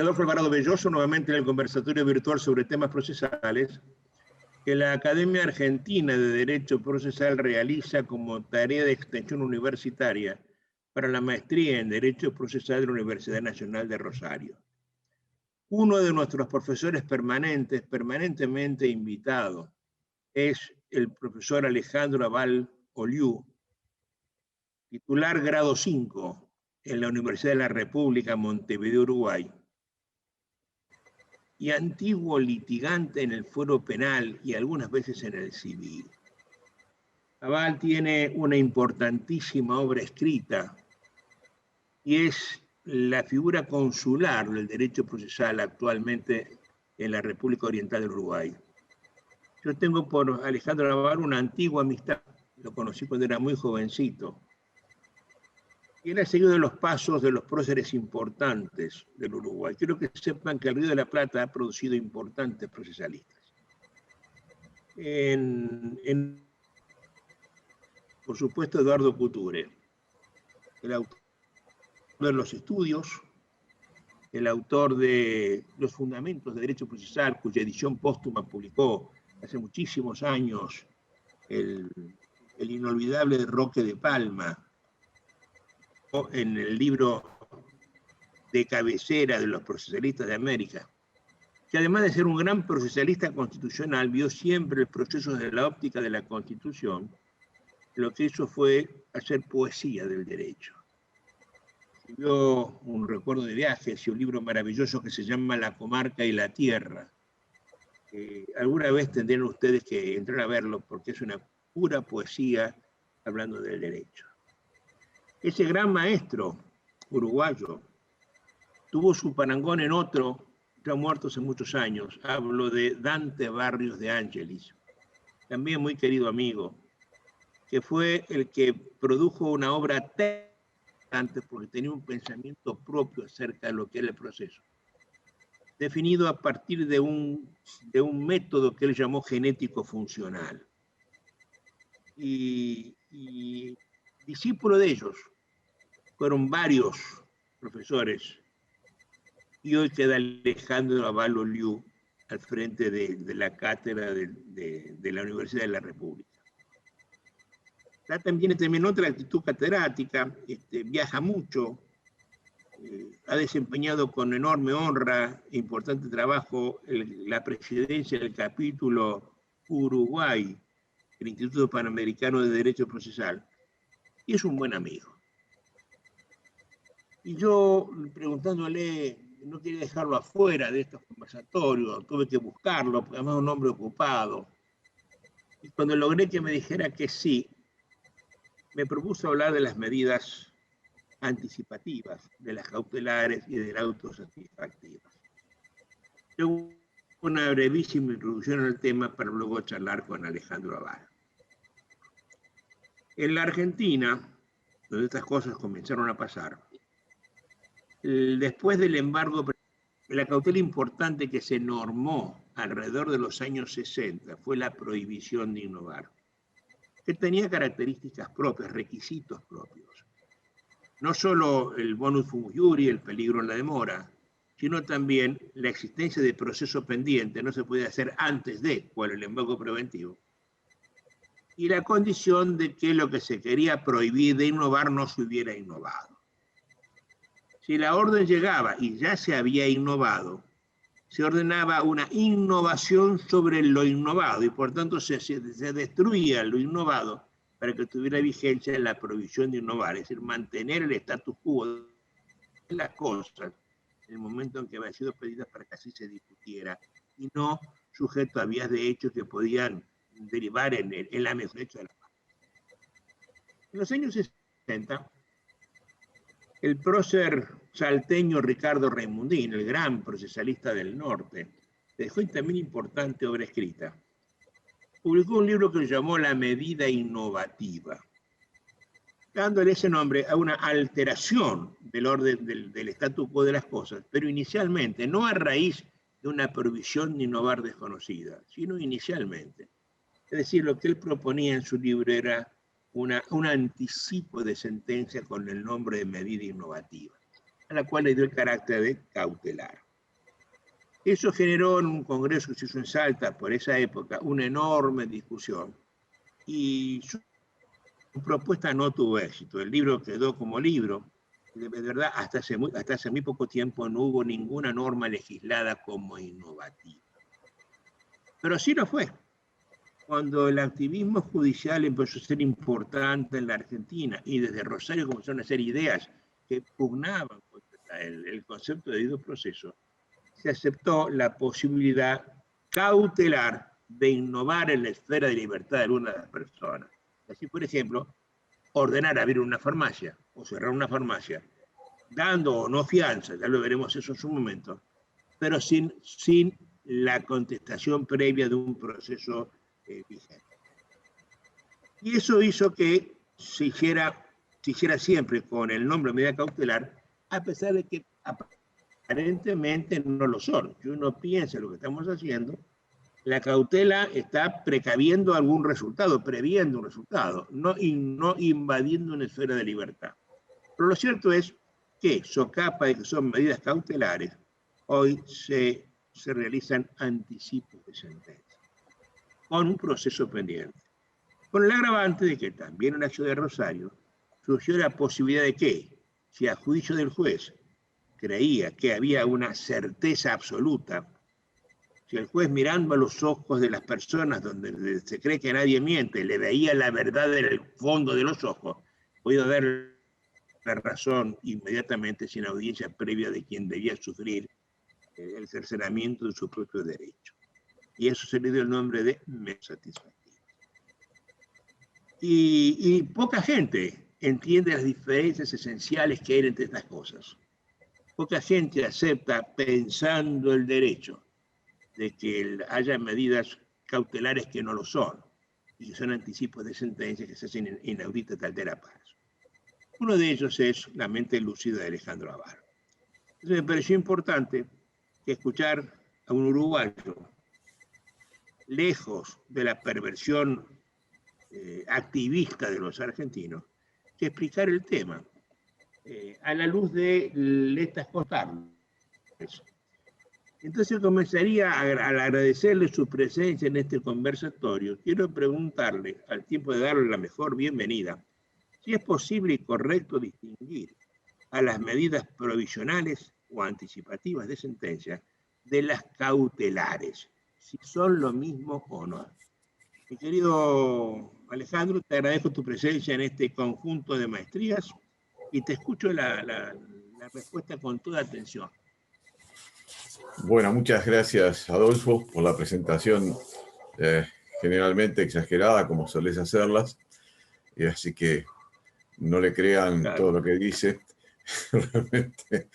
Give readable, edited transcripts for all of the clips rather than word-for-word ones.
Adolfo Alvarado Belloso, nuevamente en el conversatorio virtual sobre temas procesales, que la Academia Argentina de Derecho Procesal realiza como tarea de extensión universitaria para la maestría en Derecho Procesal de la Universidad Nacional de Rosario. Uno de nuestros profesores permanentemente invitado, es el profesor Alejandro Aval Oliu, titular grado 5 en la Universidad de la República Montevideo, Uruguay, y antiguo litigante en el fuero penal y algunas veces en el civil. Aval tiene una importantísima obra escrita y es la figura consular del derecho procesal actualmente en la República Oriental del Uruguay. Yo tengo por Alejandro Aval una antigua amistad, lo conocí cuando era muy jovencito. Y él ha seguido los pasos de los próceres importantes del Uruguay. Quiero que sepan que el Río de la Plata ha producido importantes procesalistas. Por supuesto, Eduardo Couture, el autor de los estudios, el autor de los fundamentos de derecho procesal, cuya edición póstuma publicó hace muchísimos años el inolvidable Roque de Palma, en el libro de cabecera de los procesalistas de América, que además de ser un gran procesalista constitucional, vio siempre el proceso desde la óptica de la Constitución. Lo que hizo fue hacer poesía del derecho. Escribió un recuerdo de viajes y un libro maravilloso que se llama La comarca y la tierra. Alguna vez tendrán ustedes que entrar a verlo porque es una pura poesía hablando del derecho. Ese gran maestro uruguayo tuvo su parangón en otro, ya muerto hace muchos años. Hablo de Dante Barrios de Angelis, también muy querido amigo, que fue el que produjo una obra antes porque tenía un pensamiento propio acerca de lo que era el proceso, definido a partir de un método que él llamó genético funcional. Y discípulo de ellos fueron varios profesores, y hoy queda Alejandro Aval Oliu al frente de la cátedra de la Universidad de la República. También terminó otra actitud catedrática, viaja mucho, ha desempeñado con enorme honra e importante trabajo la presidencia del capítulo Uruguay, el Instituto Panamericano de Derecho Procesal, y es un buen amigo. Y yo, preguntándole, no quería dejarlo afuera de estos conversatorios, tuve que buscarlo, porque además es un hombre ocupado. Y cuando logré que me dijera que sí, me propuso hablar de las medidas anticipativas, de las cautelares y de las autosatisfactivas. Yo una brevísima introducción al tema para luego charlar con Alejandro Aval. En la Argentina, donde estas cosas comenzaron a pasar, después del embargo, la cautela importante que se normó alrededor de los años 60 fue la prohibición de innovar, que tenía características propias, requisitos propios. No solo el bonus fumus iuri, el peligro en la demora, sino también la existencia de proceso pendiente, no se puede hacer antes de, cual el embargo preventivo, y la condición de que lo que se quería prohibir de innovar no se hubiera innovado. Si la orden llegaba y ya se había innovado, se ordenaba una innovación sobre lo innovado y por tanto se destruía lo innovado para que tuviera vigencia la prohibición de innovar, es decir, mantener el status quo de las cosas en el momento en que habían sido pedidas para que así se discutiera y no sujeto a vías de hechos que podían derivar en la mejor hecho de la paz. En los años 60, el prócer salteño Ricardo Raimundín, el gran procesalista del norte, dejó también importante obra escrita. Publicó un libro que llamó La medida innovativa, dándole ese nombre a una alteración del orden del statu quo de las cosas, pero inicialmente, no a raíz de una prohibición de innovar desconocida, sino inicialmente. Es decir, lo que él proponía en su libro era un anticipo de sentencia con el nombre de medida innovativa, a la cual le dio el carácter de cautelar. Eso generó en un congreso que se hizo en Salta por esa época una enorme discusión y su propuesta no tuvo éxito. El libro quedó como libro. De verdad, hasta hace muy poco tiempo no hubo ninguna norma legislada como innovativa. Pero sí lo fue. Cuando el activismo judicial empezó a ser importante en la Argentina y desde Rosario comenzaron a hacer ideas que pugnaban contra el concepto de debido proceso, se aceptó la posibilidad cautelar de innovar en la esfera de libertad de alguna de las personas. Así, por ejemplo, ordenar abrir una farmacia o cerrar una farmacia, dando o no fianza, ya lo veremos eso en su momento, pero sin la contestación previa de un proceso vigente. Y eso hizo que se hiciera siempre con el nombre de medida cautelar, a pesar de que aparentemente no lo son. Si uno piensa lo que estamos haciendo, la cautela está precaviendo algún resultado, previendo un resultado, no invadiendo una esfera de libertad. Pero lo cierto es que, socapa de que son medidas cautelares, hoy se realizan anticipos de sentencia, con un proceso pendiente. Con el agravante de que también en la ciudad de Rosario surgió la posibilidad de que, si a juicio del juez creía que había una certeza absoluta, si el juez mirando a los ojos de las personas donde se cree que nadie miente, le veía la verdad en el fondo de los ojos, podía dar la razón inmediatamente sin audiencia previa de quien debía sufrir el cercenamiento de su propio derecho. Y eso se le dio el nombre de medidas satisfactorias. Y poca gente entiende las diferencias esenciales que hay entre estas cosas. Poca gente acepta, pensando el derecho, de que haya medidas cautelares que no lo son, y que son anticipos de sentencias que se hacen inauditas de altera pares. Uno de ellos es la mente lúcida de Alejandro Abar. Entonces me pareció importante que escuchar a un uruguayo, lejos de la perversión activista de los argentinos, que explicar el tema a la luz de estas contables. Entonces comenzaría al agradecerle su presencia en este conversatorio. Quiero preguntarle, al tiempo de darle la mejor bienvenida, si es posible y correcto distinguir a las medidas provisionales o anticipativas de sentencia de las cautelares, si son lo mismo o no. Mi querido Alejandro, te agradezco tu presencia en este conjunto de maestrías y te escucho la respuesta con toda atención. Bueno, muchas gracias, Adolfo, por la presentación generalmente exagerada, como solés hacerlas. Y así que no le crean claro todo lo que dice. Realmente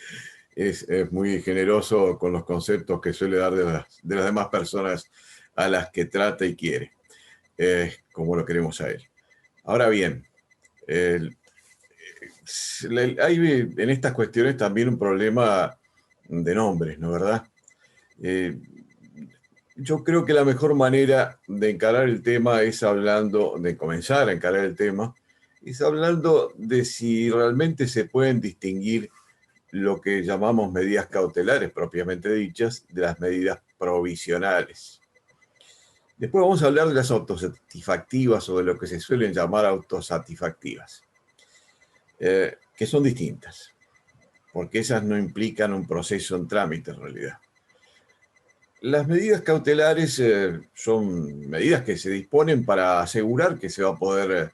es muy generoso con los conceptos que suele dar de las demás personas a las que trata y quiere, como lo queremos a él. Ahora bien, hay en estas cuestiones también un problema de nombres, ¿no es verdad? Yo creo que la mejor manera de encarar el tema es de comenzar a encarar el tema, es hablando de si realmente se pueden distinguir lo que llamamos medidas cautelares propiamente dichas de las medidas provisionales. Después vamos a hablar de las autosatisfactivas o de lo que se suelen llamar autosatisfactivas, que son distintas, porque esas no implican un proceso en trámite en realidad. Las medidas cautelares son medidas que se disponen para asegurar que se va a poder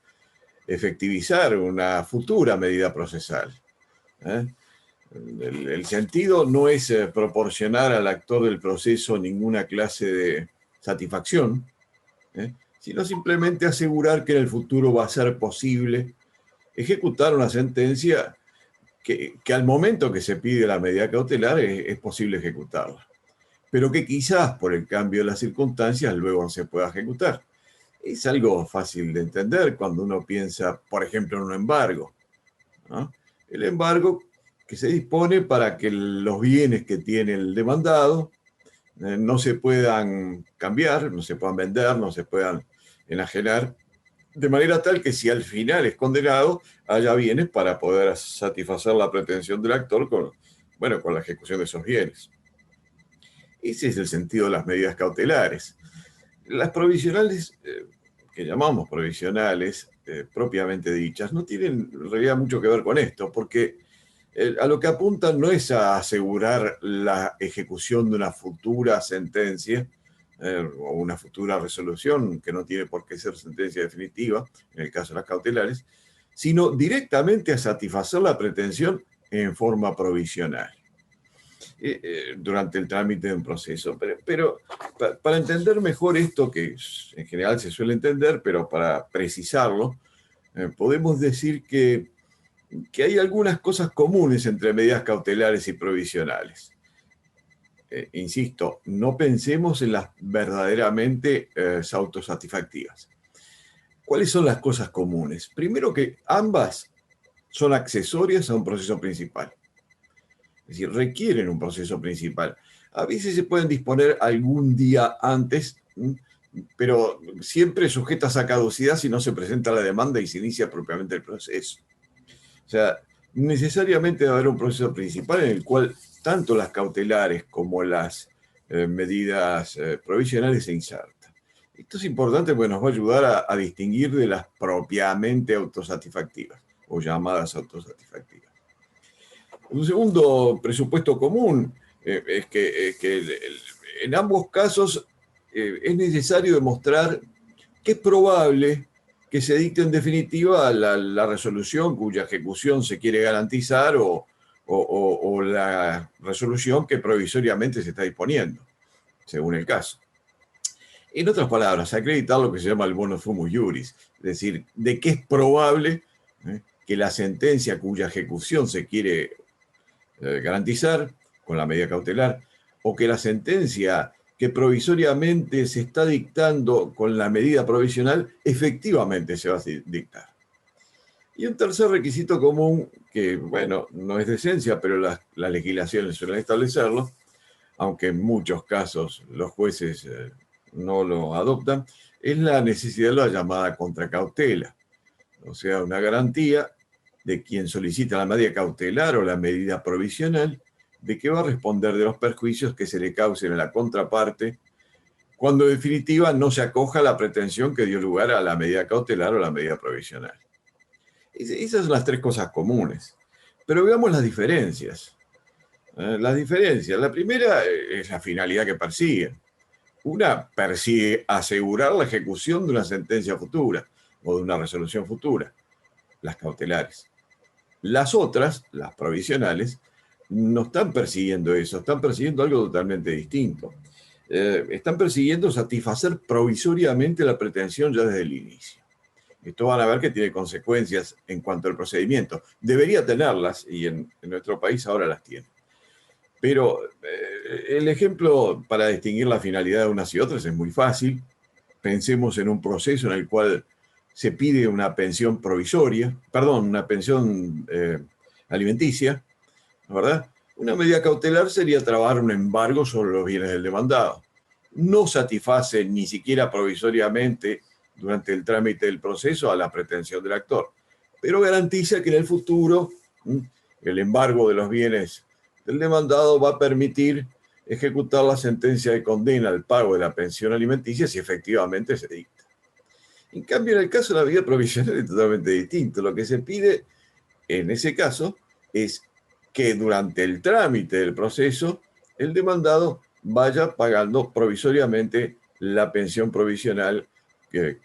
efectivizar una futura medida procesal. El sentido no es proporcionar al actor del proceso ninguna clase de satisfacción, sino simplemente asegurar que en el futuro va a ser posible ejecutar una sentencia que al momento que se pide la medida cautelar es posible ejecutarla, pero que quizás por el cambio de las circunstancias luego no se pueda ejecutar. Es algo fácil de entender cuando uno piensa, por ejemplo, en un embargo, ¿no? El embargo que se dispone para que los bienes que tiene el demandado no se puedan cambiar, no se puedan vender, no se puedan enajenar, de manera tal que si al final es condenado, haya bienes para poder satisfacer la pretensión del actor con la ejecución de esos bienes. Ese es el sentido de las medidas cautelares. Las provisionales, que llamamos provisionales, propiamente dichas, no tienen en realidad mucho que ver con esto, porque a lo que apuntan no es a asegurar la ejecución de una futura sentencia o una futura resolución, que no tiene por qué ser sentencia definitiva, en el caso de las cautelares, sino directamente a satisfacer la pretensión en forma provisional durante el trámite de un proceso. Pero para entender mejor esto, que en general se suele entender, pero para precisarlo, podemos decir que hay algunas cosas comunes entre medidas cautelares y provisionales. Insisto, no pensemos en las verdaderamente autosatisfactivas. ¿Cuáles son las cosas comunes? Primero, que ambas son accesorias a un proceso principal. Es decir, requieren un proceso principal. A veces se pueden disponer algún día antes, pero siempre sujetas a caducidad si no se presenta la demanda y se inicia propiamente el proceso. O sea, necesariamente debe haber un proceso principal en el cual tanto las cautelares como las medidas provisionales se insertan. Esto es importante porque nos va a ayudar a distinguir de las propiamente autosatisfactivas o llamadas autosatisfactivas. Un segundo presupuesto común es que en ambos casos es necesario demostrar que es probable que se dicte en definitiva la resolución cuya ejecución se quiere garantizar o la resolución que provisoriamente se está disponiendo, según el caso. En otras palabras, acreditar lo que se llama el bonus fumus iuris, es decir, de que es probable que la sentencia cuya ejecución se quiere garantizar con la medida cautelar, o que la sentencia que provisoriamente se está dictando con la medida provisional efectivamente se va a dictar. Y un tercer requisito común, que bueno, no es de esencia, pero las legislaciones suelen establecerlo, aunque en muchos casos los jueces no lo adoptan, es la necesidad de la llamada contracautela, o sea, una garantía de quien solicita la medida cautelar o la medida provisional de que va a responder de los perjuicios que se le causen a la contraparte cuando en definitiva no se acoja a la pretensión que dio lugar a la medida cautelar o la medida provisional. Esas son las tres cosas comunes. Pero veamos las diferencias. Las diferencias. La primera es la finalidad que persiguen. Una persigue asegurar la ejecución de una sentencia futura o de una resolución futura, las cautelares. Las otras, las provisionales, no están persiguiendo eso, están persiguiendo algo totalmente distinto. Están persiguiendo satisfacer provisoriamente la pretensión ya desde el inicio. Esto van a ver que tiene consecuencias en cuanto al procedimiento. Debería tenerlas, y en nuestro país ahora las tiene. Pero el ejemplo para distinguir la finalidad de unas y otras es muy fácil. Pensemos en un proceso en el cual se pide una pensión provisoria, perdón, una pensión alimenticia, ¿verdad? Una medida cautelar sería trabar un embargo sobre los bienes del demandado. No satisface ni siquiera provisoriamente durante el trámite del proceso a la pretensión del actor, pero garantiza que en el futuro el embargo de los bienes del demandado va a permitir ejecutar la sentencia de condena al pago de la pensión alimenticia si efectivamente se dicta. En cambio, en el caso de la medida provisional es totalmente distinto. Lo que se pide en ese caso es que durante el trámite del proceso el demandado vaya pagando provisoriamente la pensión provisional que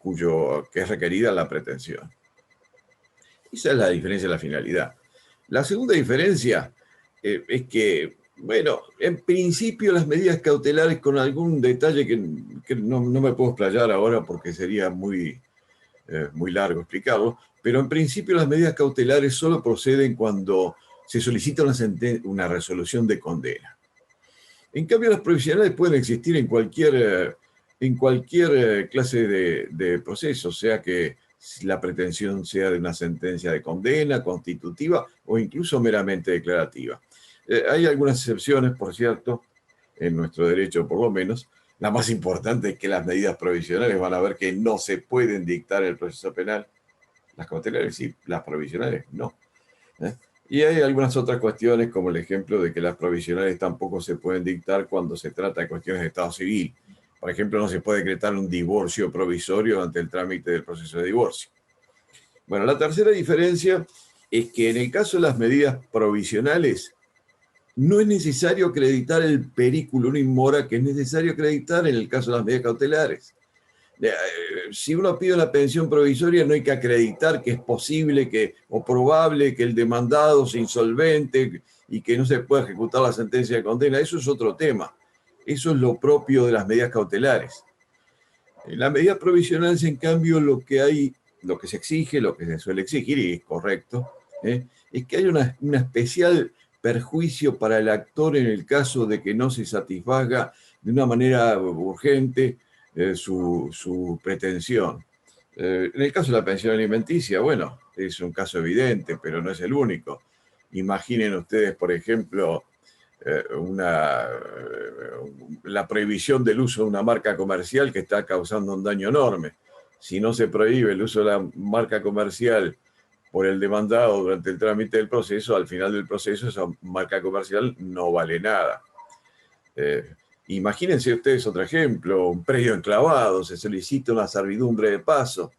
es requerida en la pretensión. Esa es la diferencia de la finalidad. La segunda diferencia es que, bueno, en principio las medidas cautelares, con algún detalle que no me puedo explayar ahora porque sería muy largo explicarlo, pero en principio las medidas cautelares solo proceden cuando se solicita una resolución de condena. En cambio, las provisionales pueden existir en cualquier clase de proceso, sea que la pretensión sea de una sentencia de condena, constitutiva o incluso meramente declarativa. Hay algunas excepciones, por cierto, en nuestro derecho por lo menos. La más importante es que las medidas provisionales van a ver que no se pueden dictar en el proceso penal. Las cautelares sí, las provisionales no. Y hay algunas otras cuestiones, como el ejemplo de que las provisionales tampoco se pueden dictar cuando se trata de cuestiones de Estado civil. Por ejemplo, no se puede decretar un divorcio provisorio ante el trámite del proceso de divorcio. Bueno, la tercera diferencia es que en el caso de las medidas provisionales no es necesario acreditar el periculum in mora que es necesario acreditar en el caso de las medidas cautelares. Si uno pide una pensión provisoria, no hay que acreditar que es posible o probable que el demandado sea insolvente y que no se pueda ejecutar la sentencia de condena. Eso es otro tema. Eso es lo propio de las medidas cautelares. En las medidas provisionales, en cambio, lo que se exige, lo que se suele exigir, y es correcto, es que haya una especial perjuicio para el actor en el caso de que no se satisfaga de una manera urgente su pretensión. En el caso de la pensión alimenticia, bueno, es un caso evidente, pero no es el único. Imaginen ustedes, por ejemplo, la prohibición del uso de una marca comercial que está causando un daño enorme. Si no se prohíbe el uso de la marca comercial por el demandado durante el trámite del proceso, al final del proceso esa marca comercial no vale nada. Imagínense ustedes otro ejemplo, un predio enclavado, se solicita una servidumbre de paso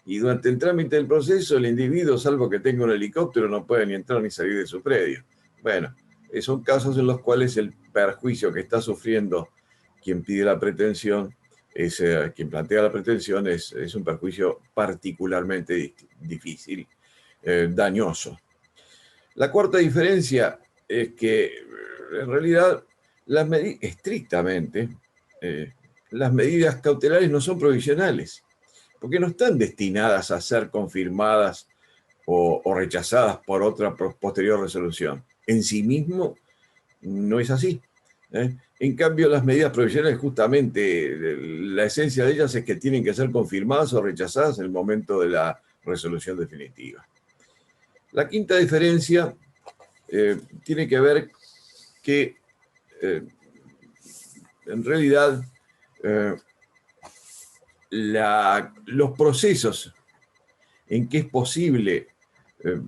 y durante el trámite del proceso el individuo, salvo que tenga un helicóptero, no puede ni entrar ni salir de su predio. Bueno, son casos en los cuales el perjuicio que está sufriendo quien pide la pretensión, quien plantea la pretensión, es un perjuicio particularmente difícil, dañoso. La cuarta diferencia es que en realidad estrictamente las medidas cautelares no son provisionales, porque no están destinadas a ser confirmadas o rechazadas por otra posterior resolución. En sí mismo no es así. En cambio, las medidas provisionales, justamente, la esencia de ellas es que tienen que ser confirmadas o rechazadas en el momento de la resolución definitiva. La quinta diferencia tiene que ver que en realidad los procesos en que es posible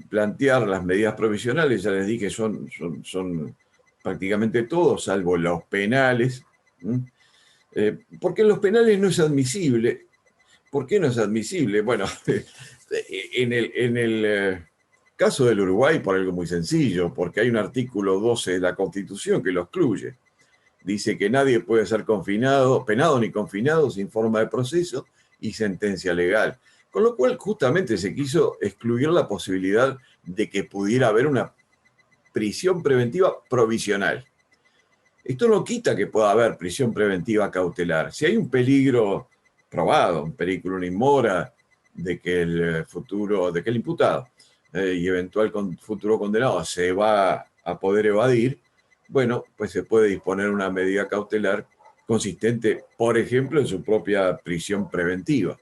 plantear las medidas provisionales, ya les dije, son prácticamente todos, salvo los penales, porque en los penales no es admisible. ¿Por qué no es admisible? Bueno, en el caso del Uruguay, por algo muy sencillo, porque hay un artículo 12 de la Constitución que lo excluye. Dice que nadie puede ser penado ni confinado sin forma de proceso y sentencia legal. Con lo cual, justamente se quiso excluir la posibilidad de que pudiera haber una prisión preventiva provisional. Esto no quita que pueda haber prisión preventiva cautelar. Si hay un peligro probado, un periculum in mora, de que el imputado y eventual futuro condenado se va a poder evadir, bueno, pues se puede disponer una medida cautelar consistente, por ejemplo, en su propia prisión preventiva,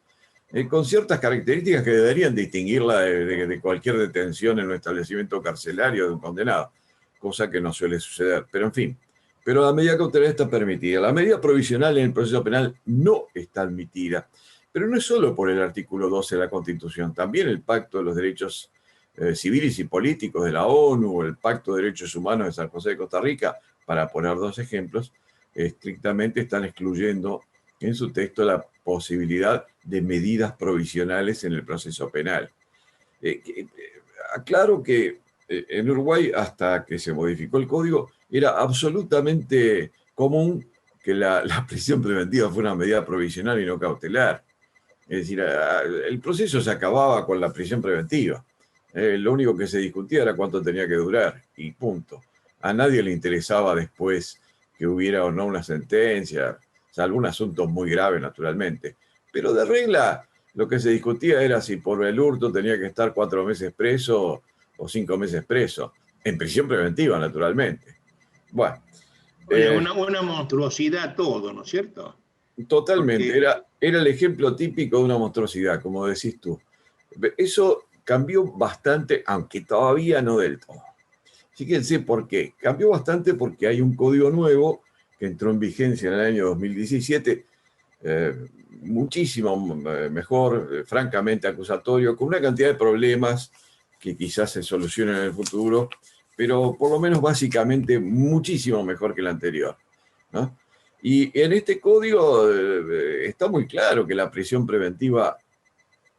con ciertas características que deberían distinguirla de cualquier detención en un establecimiento carcelario de un condenado, cosa que no suele suceder. Pero en fin, pero la medida cautelar está permitida. La medida provisional en el proceso penal no está admitida, pero no es solo por el artículo 12 de la Constitución, también el Pacto de los Derechos Civiles y Políticos de la ONU o el Pacto de Derechos Humanos de San José de Costa Rica, para poner dos ejemplos, estrictamente están excluyendo en su texto la posibilidad de medidas provisionales en el proceso penal. Aclaro que en Uruguay, hasta que se modificó el código, era absolutamente común que la prisión preventiva fuera una medida provisional y no cautelar. Es decir, el proceso se acababa con la prisión preventiva. Lo único que se discutía era cuánto tenía que durar y punto. A nadie le interesaba después que hubiera o no una sentencia, salvo un asunto muy grave, naturalmente. Pero de regla, lo que se discutía era si por el hurto tenía que estar 4 meses preso o 5 meses preso. En prisión preventiva, naturalmente. Bueno. Una monstruosidad todo, ¿no es cierto? Totalmente. Porque... Era el ejemplo típico de una monstruosidad, como decís tú. Eso cambió bastante, aunque todavía no del todo. Fíjense por qué. Cambió bastante porque hay un código nuevo que entró en vigencia en el año 2017, muchísimo mejor, francamente acusatorio, con una cantidad de problemas que quizás se solucionen en el futuro, pero por lo menos básicamente muchísimo mejor que el anterior, ¿no? Y en este código está muy claro que la prisión preventiva,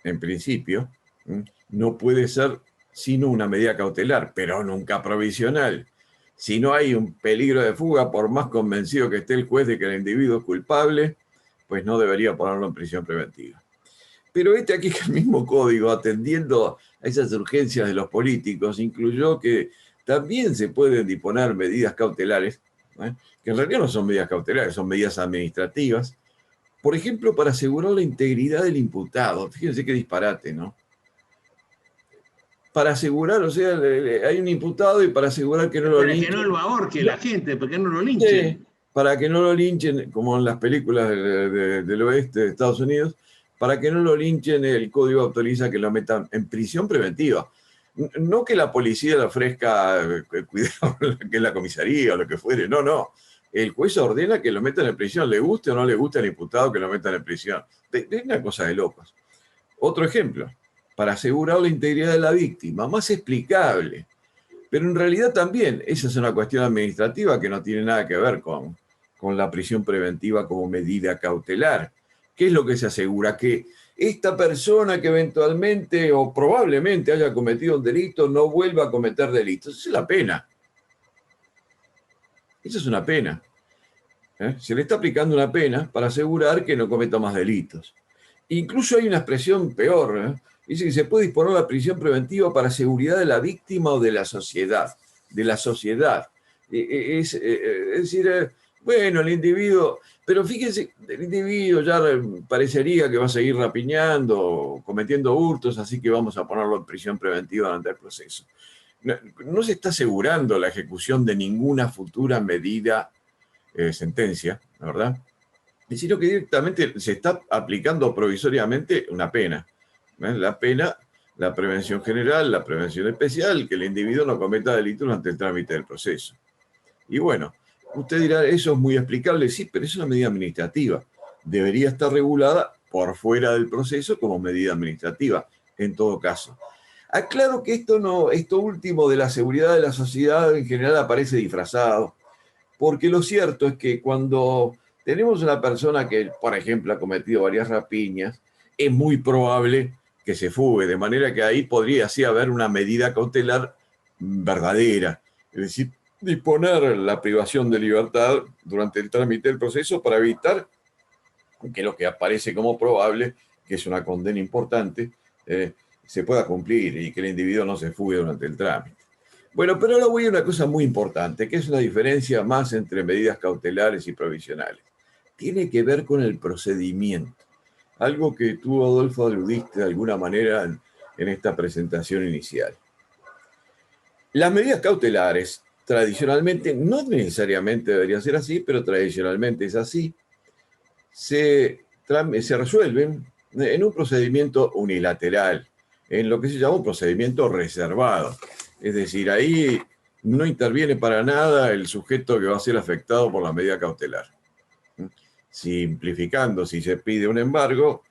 en principio, no puede ser sino una medida cautelar, pero nunca provisional. Si no hay un peligro de fuga, por más convencido que esté el juez de que el individuo es culpable, pues no debería ponerlo en prisión preventiva. Pero aquí que el mismo código, atendiendo a esas urgencias de los políticos, incluyó que también se pueden disponer medidas cautelares, que en realidad no son medidas cautelares, son medidas administrativas, por ejemplo, para asegurar la integridad del imputado. Fíjense qué disparate, ¿no? Para asegurar, o sea, hay un imputado y para asegurar que no lo linchen. Para que no lo ahorque la gente, para que no lo linchen. Sí, para que no lo linchen, como en las películas del oeste de Estados Unidos, para que no lo linchen, el código autoriza que lo metan en prisión preventiva. No que la policía le ofrezca cuidado, que es la comisaría o lo que fuere, no, no. El juez ordena que lo metan en prisión, le guste o no le guste al imputado que lo metan en prisión. Es una cosa de locos. Otro ejemplo, para asegurar la integridad de la víctima, más explicable. Pero en realidad también esa es una cuestión administrativa que no tiene nada que ver con la prisión preventiva como medida cautelar. ¿Qué es lo que se asegura? Que esta persona que eventualmente o probablemente haya cometido un delito no vuelva a cometer delitos. Esa es la pena. Esa es una pena. Se le está aplicando una pena para asegurar que no cometa más delitos. Incluso hay una expresión peor, dice que se puede disponer la prisión preventiva para seguridad de la víctima o de la sociedad. De la sociedad. Es decir, bueno, el individuo, pero fíjense, el individuo ya parecería que va a seguir rapiñando, cometiendo hurtos, así que vamos a ponerlo en prisión preventiva durante el proceso. No se está asegurando la ejecución de ninguna futura medida, sentencia, ¿verdad? Sino que directamente se está aplicando provisoriamente una pena. La pena, la prevención general, la prevención especial, que el individuo no cometa delitos durante el trámite del proceso. Y bueno, usted dirá, eso es muy explicable, sí, pero es una medida administrativa. Debería estar regulada por fuera del proceso como medida administrativa, en todo caso. Aclaro que esto último de la seguridad de la sociedad en general aparece disfrazado, porque lo cierto es que cuando tenemos una persona que, por ejemplo, ha cometido varias rapiñas, es muy probable que se fugue, de manera que ahí podría sí haber una medida cautelar verdadera, es decir, disponer la privación de libertad durante el trámite del proceso para evitar que lo que aparece como probable, que es una condena importante, se pueda cumplir y que el individuo no se fugue durante el trámite. Bueno, pero ahora voy a una cosa muy importante, que es una diferencia más entre medidas cautelares y provisionales. Tiene que ver con el procedimiento. Algo que tú, Adolfo, aludiste de alguna manera en esta presentación inicial. Las medidas cautelares, tradicionalmente, no necesariamente debería ser así, pero tradicionalmente es así, se resuelven en un procedimiento unilateral, en lo que se llama un procedimiento reservado. Es decir, ahí no interviene para nada el sujeto que va a ser afectado por la medida cautelar. Simplificando, si se pide un embargo,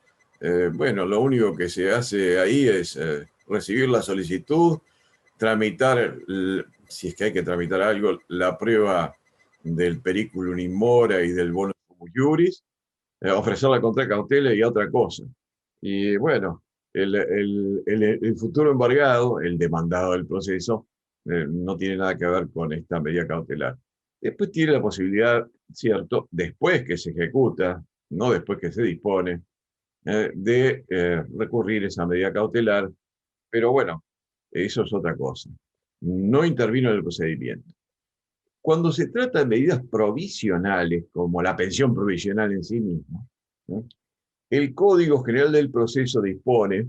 bueno, lo único que se hace ahí es recibir la solicitud, tramitar, si es que hay que tramitar algo, la prueba del periculum in mora y del bonus cum iuris, ofrecer la contracautela y otra cosa. Y bueno, el futuro embargado, el demandado del proceso, no tiene nada que ver con esta medida cautelar. Después tiene la posibilidad, cierto, después que se ejecuta, no después que se dispone, de recurrir esa medida cautelar, pero bueno, eso es otra cosa. No intervino en el procedimiento. Cuando se trata de medidas provisionales, como la pensión provisional en sí misma, ¿no? El Código General del Proceso dispone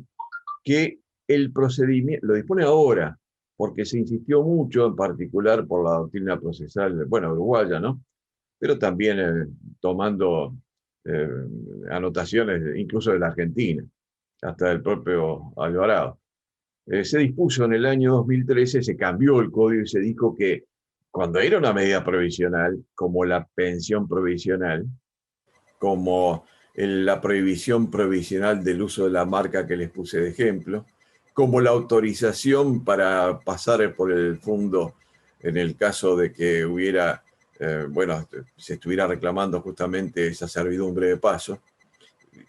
que el procedimiento, lo dispone ahora, porque se insistió mucho, en particular por la doctrina procesal, bueno, uruguaya, ¿no? Pero también tomando anotaciones incluso de la Argentina, hasta del propio Alvarado. Se dispuso en el año 2013, se cambió el código y se dijo que cuando era una medida provisional, como la pensión provisional, como la prohibición provisional del uso de la marca que les puse de ejemplo, como la autorización para pasar por el fondo en el caso de que hubiera, se estuviera reclamando justamente esa servidumbre de paso,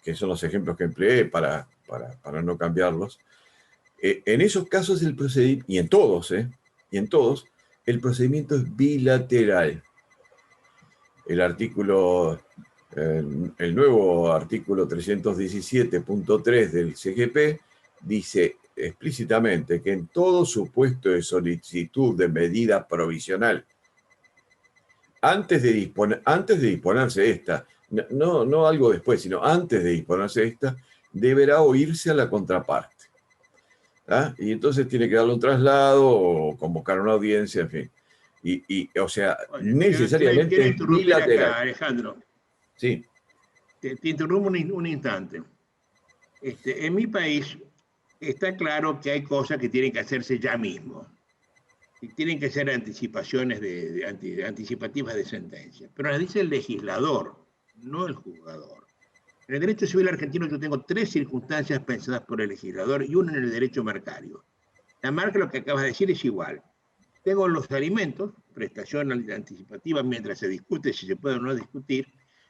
que son los ejemplos que empleé para no cambiarlos. En esos casos el procedimiento, y en todos, el procedimiento es bilateral. El nuevo artículo 317.3 del CGP dice explícitamente que en todo supuesto de solicitud de medida provisional, antes de disponerse esta, no algo después, sino antes de disponerse esta, deberá oírse a la contraparte. ¿Ah? Y entonces tiene que darle un traslado o convocar una audiencia, en fin. O sea, Oye, necesariamente quiero es interrumpir bilateral. acá, Alejandro. Sí. Te interrumpo un instante. En mi país está claro que hay cosas que tienen que hacerse ya mismo. Y tienen que ser anticipaciones anticipativas de sentencia. Pero las dice el legislador, no el juzgador. En el derecho civil argentino yo tengo 3 circunstancias pensadas por el legislador y una en el derecho marcario. La marca, lo que acabas de decir, es igual. Tengo los alimentos, prestación anticipativa mientras se discute si se puede o no discutir,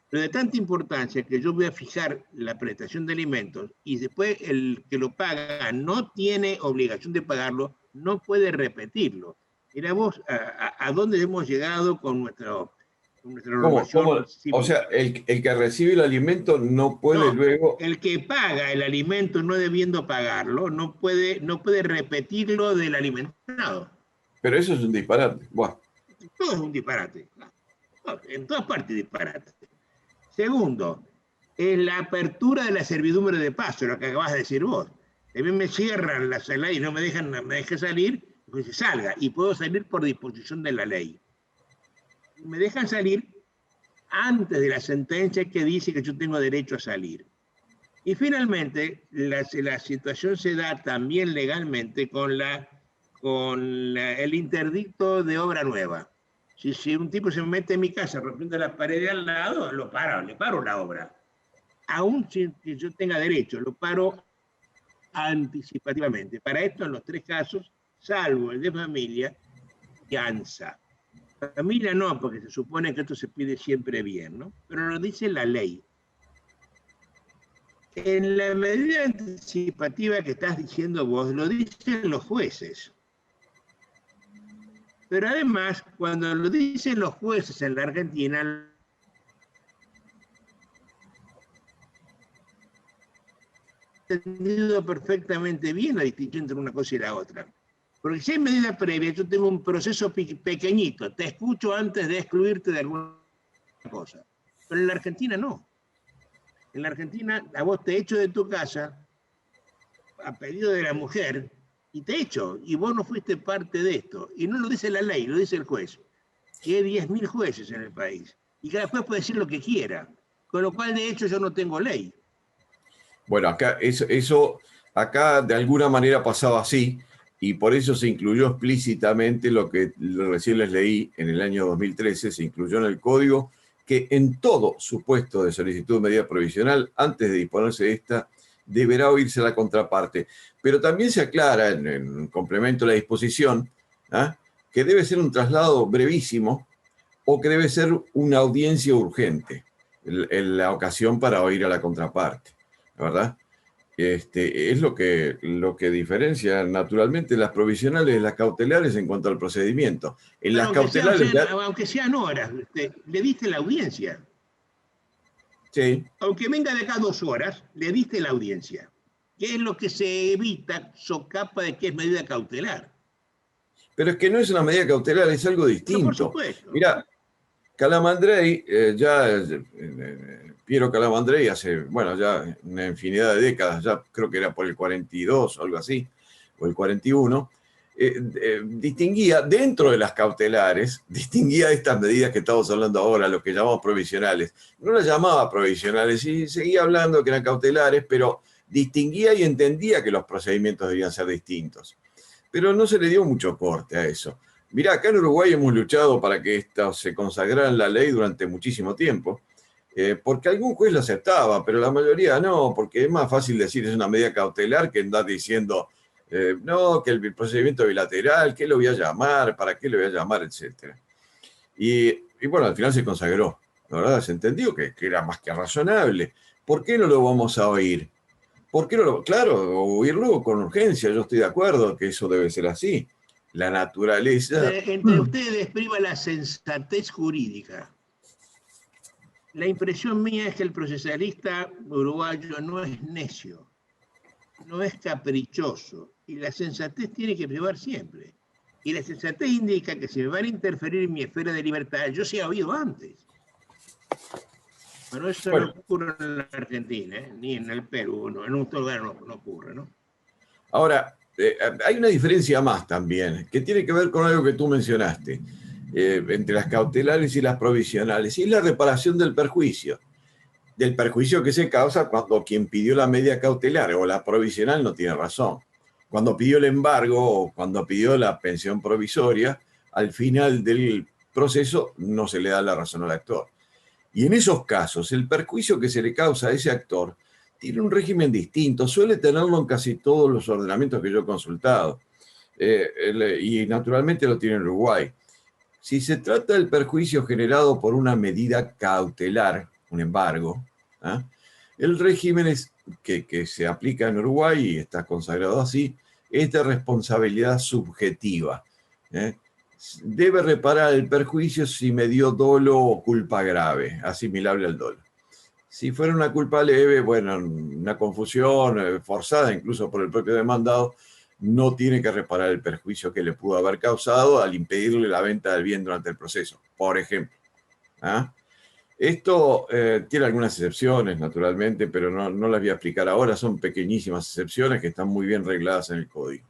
pero de tanta importancia que yo voy a fijar la prestación de alimentos y después el que lo paga no tiene obligación de pagarlo, no puede repetirlo. Mira vos a dónde hemos llegado con nuestra normación O civil. sea, el que recibe el alimento no puede No, luego... el que paga el alimento no debiendo pagarlo, no puede repetirlo del alimentado. Pero eso es un disparate. Buah. Todo es un disparate. En todas partes disparate. Segundo, es la apertura de la servidumbre de paso, lo que acabas de decir vos. A mí me cierran la sala y no me dejan salir, pues salga, y puedo salir por disposición de la ley. Me dejan salir antes de la sentencia que dice que yo tengo derecho a salir. Y finalmente, la situación se da también legalmente con el interdicto de obra nueva. Si un tipo se mete en mi casa rompiendo la pared de al lado, le paro la obra. Aún sin que yo tenga derecho, lo paro anticipativamente. Para esto, en los 3 casos, salvo el de familia, fianza. Familia no, porque se supone que esto se pide siempre bien, ¿no? Pero lo dice la ley. En la medida anticipativa que estás diciendo vos, lo dicen los jueces. Pero además, cuando lo dicen los jueces en la Argentina, han entendido perfectamente bien la distinción entre una cosa y la otra. Porque si hay medida previa, yo tengo un proceso pequeñito, te escucho antes de excluirte de alguna cosa. Pero en la Argentina no. En la Argentina, a vos te echo de tu casa a pedido de la mujer y te echo, y vos no fuiste parte de esto. Y no lo dice la ley, lo dice el juez. Y hay 10.000 jueces en el país. Y cada juez puede decir lo que quiera. Con lo cual, de hecho, yo no tengo ley. Bueno, acá acá de alguna manera pasaba así, y por eso se incluyó explícitamente lo que recién les leí en el año 2013, se incluyó en el código que en todo supuesto de solicitud de medida provisional, antes de disponerse de esta, deberá oírse la contraparte. Pero también se aclara en complemento a la disposición, ¿ah?, que debe ser un traslado brevísimo o que debe ser una audiencia urgente en la ocasión para oír a la contraparte, ¿verdad? Es lo que diferencia naturalmente las provisionales de las cautelares en cuanto al procedimiento. En las cautelares... aunque sean horas, le diste la audiencia. Sí. Aunque venga de acá 2 horas, le diste la audiencia. ¿Qué es lo que se evita, socapa de que es medida cautelar? Pero es que no es una medida cautelar, es algo distinto. No, por supuesto. Mira, Calamandrei, Piero Calamandrei hace, ya una infinidad de décadas, ya creo que era por el 42 o algo así, o el 41, distinguía dentro de las cautelares, distinguía estas medidas que estamos hablando ahora, lo que llamamos provisionales. No las llamaba provisionales y seguía hablando que eran cautelares, pero distinguía y entendía que los procedimientos debían ser distintos. Pero no se le dio mucho corte a eso. Mirá, acá en Uruguay hemos luchado para que esto se consagrara en la ley durante muchísimo tiempo, porque algún juez lo aceptaba, pero la mayoría no, porque es más fácil decir es una medida cautelar que andar diciendo No, que el procedimiento bilateral, ¿qué lo voy a llamar? ¿Para qué lo voy a llamar? Etcétera. Y bueno, al final se consagró. La verdad, se entendió que era más que razonable. ¿Por qué no lo vamos a oír? ¿Por qué no lo...? Claro, oírlo con urgencia, yo estoy de acuerdo que eso debe ser así. La naturaleza... Entre ustedes prima la sensatez jurídica. La impresión mía es que el procesalista uruguayo no es necio, no es caprichoso, y la sensatez tiene que privar siempre. Y la sensatez indica que si me van a interferir en mi esfera de libertad, yo sí he oído antes. Pero eso Bueno, no ocurre en la Argentina, ni en el Perú, no, en otro lugar no ocurre, ¿no? ahora, hay una diferencia más también, que tiene que ver con algo que tú mencionaste, entre las cautelares y las provisionales, y es la reparación del perjuicio que se causa cuando quien pidió la medida cautelar o la provisional no tiene razón. Cuando pidió el embargo o cuando pidió la pensión provisoria, al final del proceso no se le da la razón al actor. Y en esos casos, el perjuicio que se le causa a ese actor tiene un régimen distinto, suele tenerlo en casi todos los ordenamientos que yo he consultado. Y naturalmente lo tiene en Uruguay. Si se trata del perjuicio generado por una medida cautelar, un embargo, ¿ah? El régimen que se aplica en Uruguay y está consagrado así, es de responsabilidad subjetiva. ¿Eh? Debe reparar el perjuicio si me dio dolo o culpa grave, asimilable al dolo. Si fuera una culpa leve, bueno, una confusión forzada incluso por el propio demandado, no tiene que reparar el perjuicio que le pudo haber causado al impedirle la venta del bien durante el proceso, por ejemplo. ¿Ah? Esto tiene algunas excepciones, naturalmente, pero no las voy a explicar ahora. Son pequeñísimas excepciones que están muy bien regladas en el código.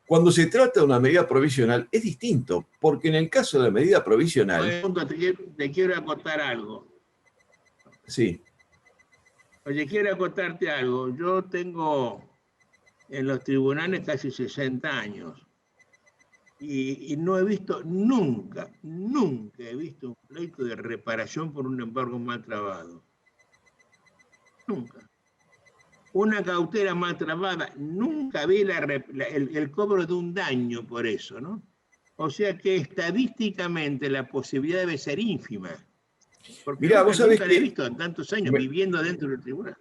Cuando se trata de una medida provisional es distinto, porque en el caso de la medida provisional... Te quiero acotar algo. Sí. Oye, quiero acotarte algo. Yo tengo en los tribunales casi 60 años y no he visto nunca he visto un pleito de reparación por un embargo mal trabado. Nunca. Una cautela mal trabada, nunca vi el cobro de un daño por eso, ¿no? O sea que estadísticamente la posibilidad debe ser ínfima. Porque Mirá, vos sabés nunca la he visto en tantos años viviendo dentro del tribunal.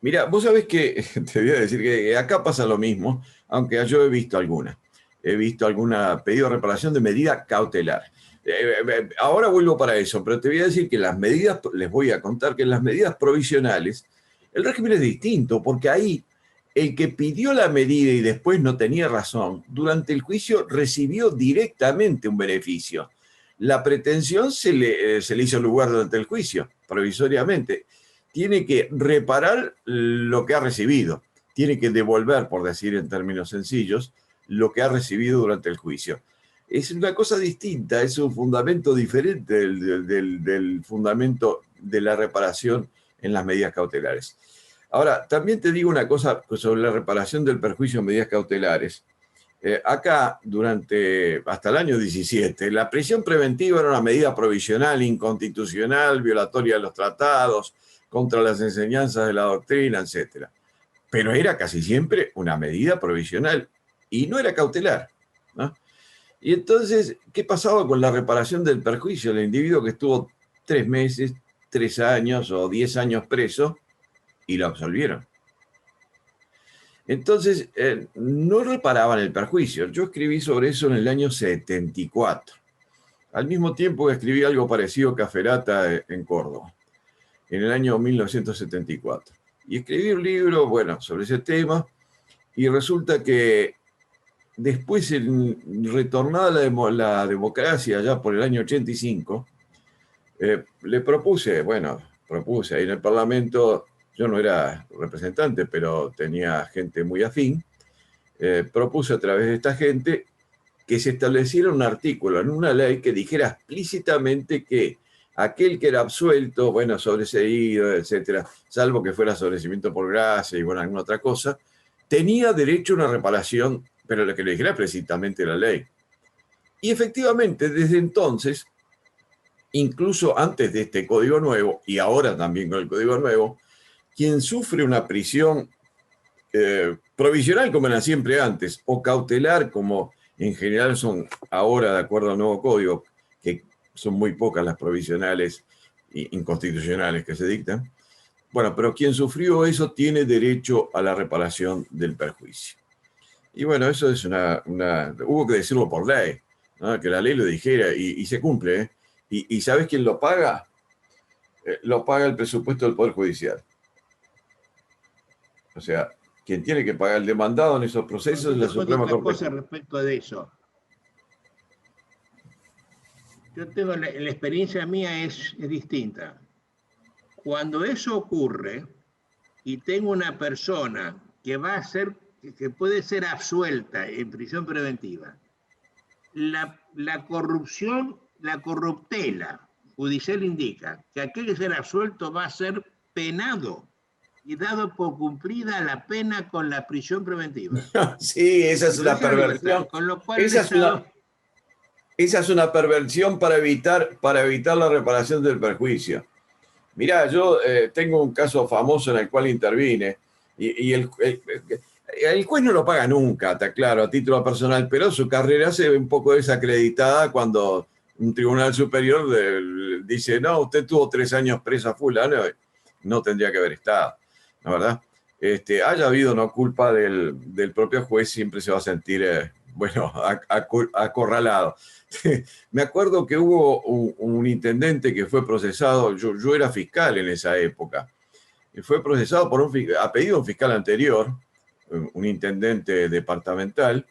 Mira, vos sabés que te voy a decir que acá pasa lo mismo, aunque yo he visto alguna. He visto alguna pedido de reparación de medida cautelar. Ahora vuelvo para eso, pero te voy a decir que las medidas, les voy a contar que en las medidas provisionales, el régimen es distinto, porque ahí el que pidió la medida y después no tenía razón, durante el juicio recibió directamente un beneficio. La pretensión se le hizo lugar durante el juicio, provisoriamente. Tiene que reparar lo que ha recibido, tiene que devolver, por decir en términos sencillos, lo que ha recibido durante el juicio. Es una cosa distinta, es un fundamento diferente del fundamento de la reparación en las medidas cautelares. Ahora, también te digo una cosa sobre la reparación del perjuicio en medidas cautelares. Acá, hasta el año 17, la prisión preventiva era una medida provisional, inconstitucional, violatoria de los tratados, contra las enseñanzas de la doctrina, etc. Pero era casi siempre una medida provisional y no era cautelar, ¿no? Y entonces, ¿qué pasaba con la reparación del perjuicio? El individuo que estuvo 3 meses, 3 años o 10 años preso y lo absolvieron. Entonces, no reparaban el perjuicio. Yo escribí sobre eso en el año 74. Al mismo tiempo que escribí algo parecido a Caferata en Córdoba, en el año 1974. Y escribí un libro, bueno, sobre ese tema, y resulta que después, retornada la democracia, ya por el año 85, le propuse ahí en el Parlamento, yo no era representante, pero tenía gente muy afín, propuse a través de esta gente que se estableciera un artículo en una ley que dijera explícitamente que aquel que era absuelto, bueno, sobreseído, etcétera, salvo que fuera sobreseimiento por gracia y bueno, alguna otra cosa, tenía derecho a una reparación, pero lo que le dijera explícitamente la ley. Y efectivamente, desde entonces, incluso antes de este código nuevo, y ahora también con el código nuevo, quien sufre una prisión provisional como era siempre antes, o cautelar como en general son ahora de acuerdo al nuevo código, que son muy pocas las provisionales inconstitucionales que se dictan. Bueno, pero quien sufrió eso tiene derecho a la reparación del perjuicio. Y bueno, eso es hubo que decirlo por ley, ¿no? Que la ley lo dijera y se cumple, ¿eh? ¿Y sabes quién lo paga? Lo paga el presupuesto del Poder Judicial. O sea, quien tiene que pagar el demandado en esos procesos es Yo la te cuento Suprema otra Corte. cosa respecto de eso. Yo tengo la experiencia mía es distinta. Cuando eso ocurre y tengo una persona que va a ser, que puede ser absuelta en prisión preventiva, la corrupción, la corruptela judicial indica que aquel que será absuelto va a ser penado y dado por cumplida la pena con la prisión preventiva. Sí, esa es Lo una deja en libertad, perversión. con lo cual el Esa es Estado... esa es una perversión para evitar la reparación del perjuicio. Mirá, yo tengo un caso famoso en el cual intervine y el juez no lo paga nunca, está claro, a título personal, pero su carrera se ve un poco desacreditada cuando un tribunal superior dice, no, usted tuvo 3 años presa fulano, no tendría que haber estado, ¿la verdad? Haya habido no culpa del propio juez, siempre se va a sentir, bueno, acorralado. Me acuerdo que hubo un intendente que fue procesado, yo era fiscal en esa época, y fue procesado a pedido de un fiscal anterior, un intendente departamental,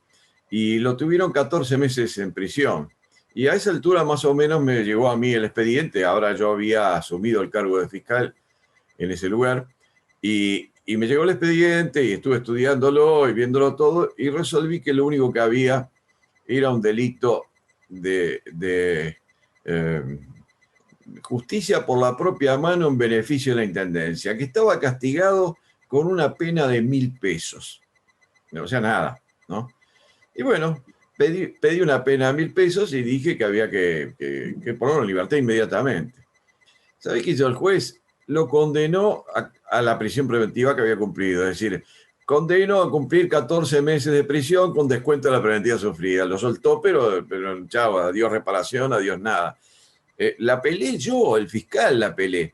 y lo tuvieron 14 meses en prisión. Y a esa altura más o menos me llegó a mí el expediente, ahora yo había asumido el cargo de fiscal en ese lugar, y me llegó el expediente y estuve estudiándolo y viéndolo todo, y resolví que lo único que había era un delito de justicia por la propia mano en beneficio de la intendencia, que estaba castigado con una pena de 1.000 pesos. O sea, nada, ¿no? Y bueno, pedí una pena de 1.000 pesos y dije que había que ponerlo en libertad inmediatamente. ¿Sabés qué hizo el juez? Lo condenó a la prisión preventiva que había cumplido, es decir, condenó a cumplir 14 meses de prisión con descuento de la preventiva sufrida. Lo soltó, pero chao, adiós reparación, adiós nada. La peleé yo, el fiscal la peleé.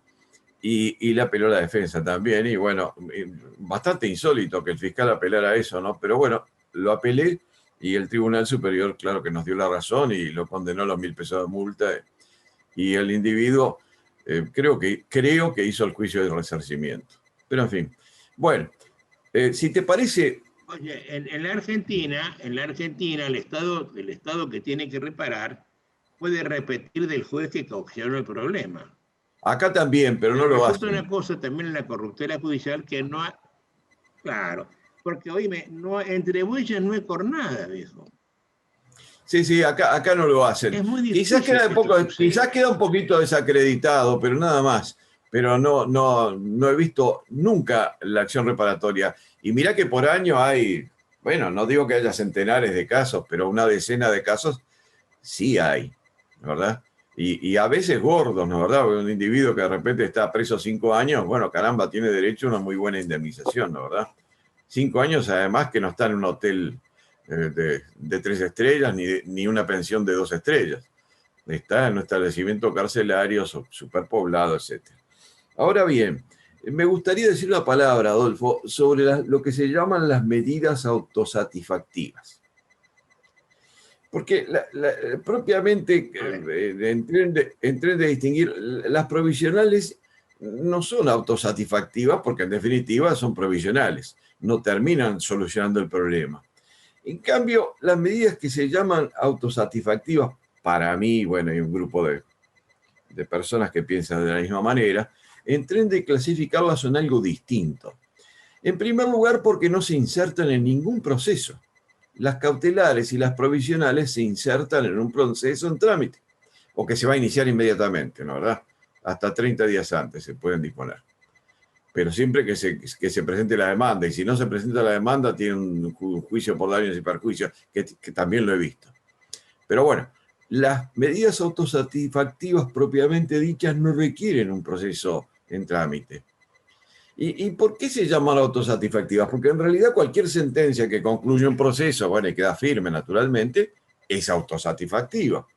Y la apeló la defensa también. Y bueno, bastante insólito que el fiscal apelara eso, ¿no? Pero bueno, lo apelé y el Tribunal Superior, claro que nos dio la razón y lo condenó a los 1.000 pesos de multa. Y el individuo creo que hizo el juicio de resarcimiento. Pero en fin, bueno, si te parece... Oye, en la Argentina, el Estado que tiene que reparar puede repetir del juez que ocasionó el problema. Acá también, pero no lo Resulta hacen. una cosa también en la corruptela judicial que no ha... Claro, porque oíme, no, entre bueyes no hay cornada, viejo. Sí, acá no lo hacen. Es muy difícil que esto suceda. Quizás queda un poquito desacreditado, pero nada más. Pero no he visto nunca la acción reparatoria. Y mirá que por año hay, bueno, no digo que haya centenares de casos, pero una decena de casos sí hay, ¿verdad? Y a veces gordos, ¿no? ¿Verdad? Porque un individuo que de repente está preso 5 años, bueno, caramba, tiene derecho a una muy buena indemnización, ¿no? ¿Verdad? 5 años además que no está en un hotel de 3 estrellas ni una pensión de 2 estrellas. Está en un establecimiento carcelario superpoblado, etc. Ahora bien, me gustaría decir una palabra, Adolfo, sobre lo que se llaman las medidas autosatisfactivas. Porque propiamente entre de distinguir, las provisionales no son autosatisfactivas porque en definitiva son provisionales, no terminan solucionando el problema. En cambio, las medidas que se llaman autosatisfactivas, para mí, bueno, hay un grupo de personas que piensan de la misma manera, de clasificarlas en algo distinto. En primer lugar, porque no se insertan en ningún proceso. Las cautelares y las provisionales se insertan en un proceso en trámite, o que se va a iniciar inmediatamente, ¿no? ¿Verdad? Hasta 30 días antes se pueden disponer. Pero siempre que se presente la demanda, y si no se presenta la demanda, tiene un juicio por daños y perjuicios, que también lo he visto. Pero bueno, las medidas autosatisfactivas propiamente dichas no requieren un proceso en trámite. ¿Y por qué se llaman autosatisfactivas? Porque en realidad cualquier sentencia que concluye un proceso, bueno, y queda firme naturalmente, es autosatisfactiva.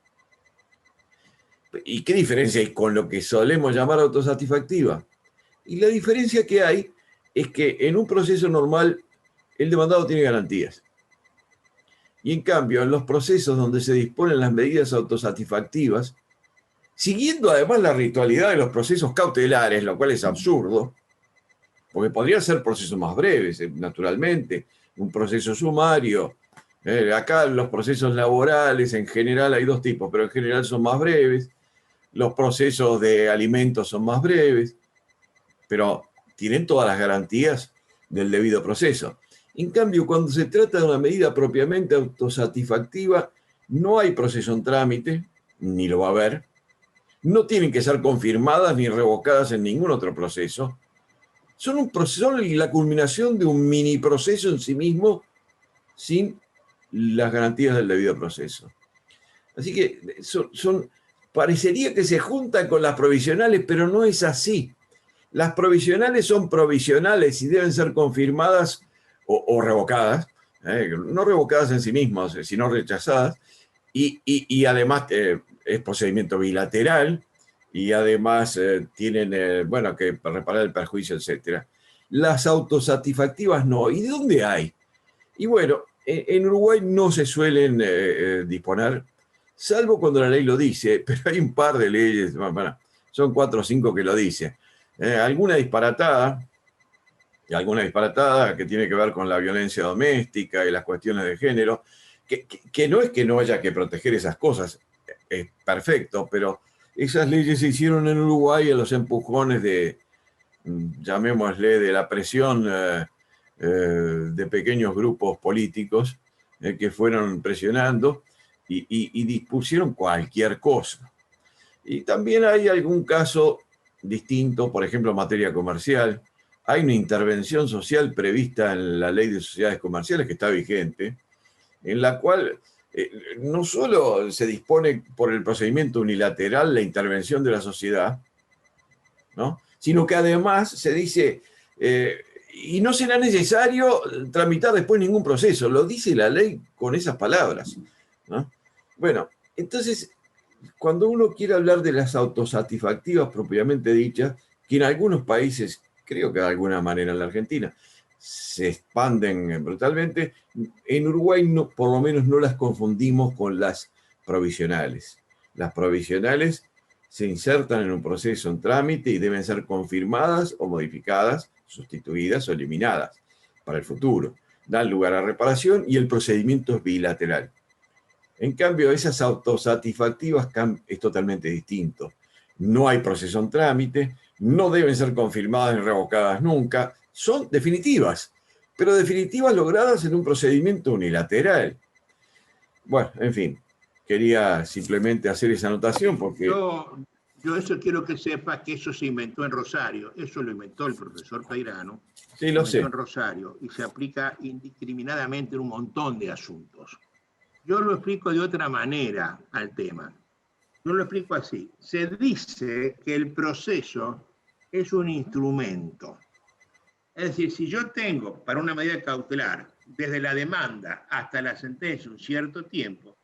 ¿Y qué diferencia hay con lo que solemos llamar autosatisfactiva? Y la diferencia que hay es que en un proceso normal el demandado tiene garantías. Y en cambio, en los procesos donde se disponen las medidas autosatisfactivas, siguiendo además la ritualidad de los procesos cautelares, lo cual es absurdo, porque podrían ser procesos más breves, naturalmente, un proceso sumario. Acá los procesos laborales en general hay dos tipos, pero en general son más breves. Los procesos de alimentos son más breves, pero tienen todas las garantías del debido proceso. En cambio, cuando se trata de una medida propiamente autosatisfactiva, no hay proceso en trámite, ni lo va a haber. No tienen que ser confirmadas ni revocadas en ningún otro proceso. Son la culminación de un mini proceso en sí mismo sin las garantías del debido proceso. Así que parecería que se juntan con las provisionales, pero no es así. Las provisionales son provisionales y deben ser confirmadas o revocadas, no revocadas en sí mismas, sino rechazadas, y además es procedimiento bilateral, y además tienen, bueno, que reparar el perjuicio, etc. Las autosatisfactivas no. ¿Y de dónde hay? Y bueno, en Uruguay no se suelen disponer, salvo cuando la ley lo dice, pero hay un par de leyes, bueno, son 4 o 5 que lo dicen. Alguna disparatada que tiene que ver con la violencia doméstica y las cuestiones de género, que no es que no haya que proteger esas cosas, es perfecto, pero esas leyes se hicieron en Uruguay a los empujones de, llamémosle, de la presión de pequeños grupos políticos que fueron presionando y dispusieron cualquier cosa. Y también hay algún caso distinto, por ejemplo, en materia comercial. Hay una intervención social prevista en la Ley de Sociedades Comerciales que está vigente, en la cual no solo se dispone por el procedimiento unilateral la intervención de la sociedad, ¿no?, sino que además se dice, y no será necesario tramitar después ningún proceso. Lo dice la ley con esas palabras, ¿no? Bueno, entonces, cuando uno quiere hablar de las autosatisfactivas propiamente dichas, que en algunos países, creo que de alguna manera en la Argentina, se expanden brutalmente, en Uruguay no, por lo menos no las confundimos con las provisionales. Las provisionales se insertan en un proceso en trámite y deben ser confirmadas o modificadas, sustituidas o eliminadas para el futuro. Dan lugar a reparación y el procedimiento es bilateral. En cambio, esas autosatisfactivas es totalmente distinto. No hay proceso en trámite, no deben ser confirmadas ni revocadas nunca, son definitivas, pero definitivas logradas en un procedimiento unilateral. Bueno, en fin, quería simplemente hacer esa anotación porque... Yo eso quiero que sepa que eso se inventó en Rosario, eso lo inventó el profesor Peirano, sí, lo sé. En Rosario y se aplica indiscriminadamente en un montón de asuntos. Yo lo explico de otra manera al tema. Yo lo explico así. Se dice que el proceso es un instrumento. Es decir, si yo tengo para una medida cautelar, desde la demanda hasta la sentencia, un cierto tiempo,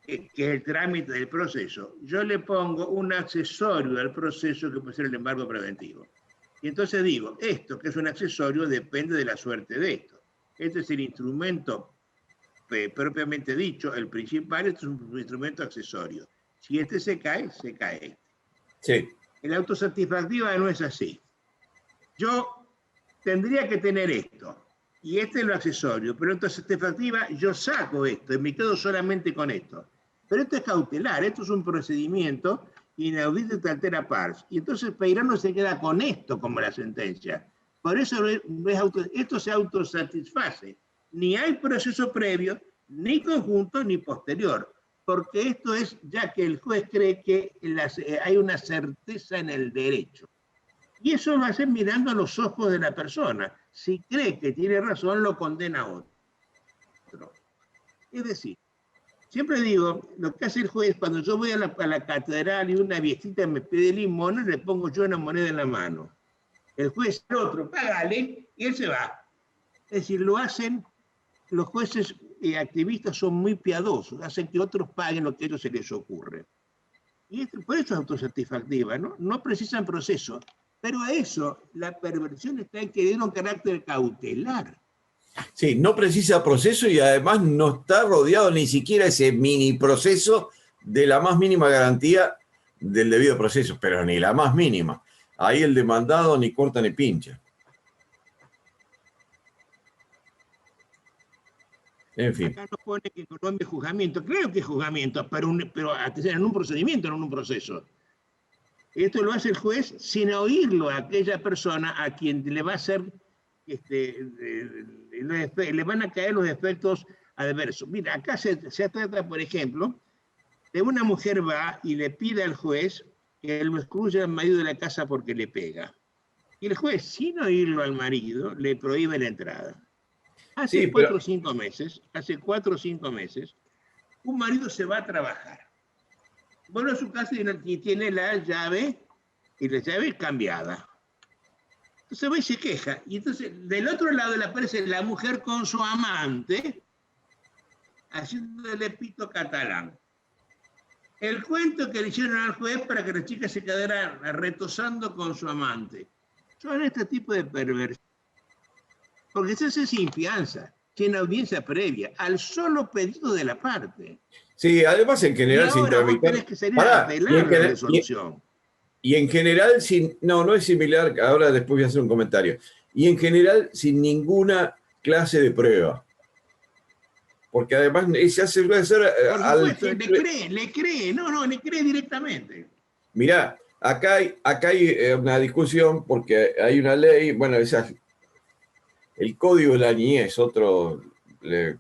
que es el trámite del proceso, yo le pongo un accesorio al proceso que puede ser el embargo preventivo. Y entonces digo, esto que es un accesorio depende de la suerte de esto. Este es el instrumento propiamente dicho, el principal es un instrumento accesorio. Si este se cae este. Sí. En la autosatisfactiva no es así. Yo tendría que tener esto, y este es lo accesorio, pero en autosatisfactiva yo saco esto y me quedo solamente con esto. Pero esto es cautelar, esto es un procedimiento inaudito et altera pars. Y entonces Peirano se queda con esto como la sentencia. Por eso esto se autosatisface. Ni hay proceso previo, ni conjunto, ni posterior. Porque esto es ya que el juez cree que hay una certeza en el derecho. Y eso lo hace mirando a los ojos de la persona. Si cree que tiene razón, lo condena a otro. Es decir, siempre digo, lo que hace el juez, cuando yo voy a la catedral y una viejita me pide limones, le pongo yo una moneda en la mano. El juez al otro, págale, y él se va. Es decir, lo hacen, los jueces activistas son muy piadosos, hacen que otros paguen lo que a ellos se les ocurre. Y por eso es autosatisfactiva, ¿no? No precisan proceso. Pero a eso, la perversión está en que tiene un carácter cautelar. Sí, no precisa proceso y además no está rodeado ni siquiera ese mini proceso de la más mínima garantía del debido proceso, pero ni la más mínima. Ahí el demandado ni corta ni pincha. En fin. Acá nos pone que Colombia es juzgamiento. Claro que es juzgamiento, pero en un procedimiento, no en un proceso. Esto lo hace el juez sin oírlo a aquella persona a quien le va a hacer, le van a caer los efectos adversos. Mira, acá se trata, por ejemplo, de una mujer va y le pide al juez que lo excluya al marido de la casa porque le pega. Y el juez, sin oírlo al marido, le prohíbe la entrada. Hace Sí, 4 o 5 meses, un marido se va a trabajar. Vuelve a su casa y tiene la llave, y la llave cambiada. Entonces va y se queja. Y entonces del otro lado le aparece la mujer con su amante, haciéndole pito catalán. El cuento que le hicieron al juez para que la chica se quedara retosando con su amante. Son este tipo de perversiones. Porque eso es sin fianza, sin audiencia previa, al solo pedido de la parte. sí, además en Y general sin ahora vos tramitar. tenés que salir a Pará, apelar la resolución. y en general sin. No, no es similar, ahora después voy a hacer un comentario. Y en general sin ninguna clase de prueba. Porque además se hace hacer Por al supuesto, simple. le cree directamente. Mirá, acá hay una discusión porque hay una ley, bueno, el Código de la Niñez, otro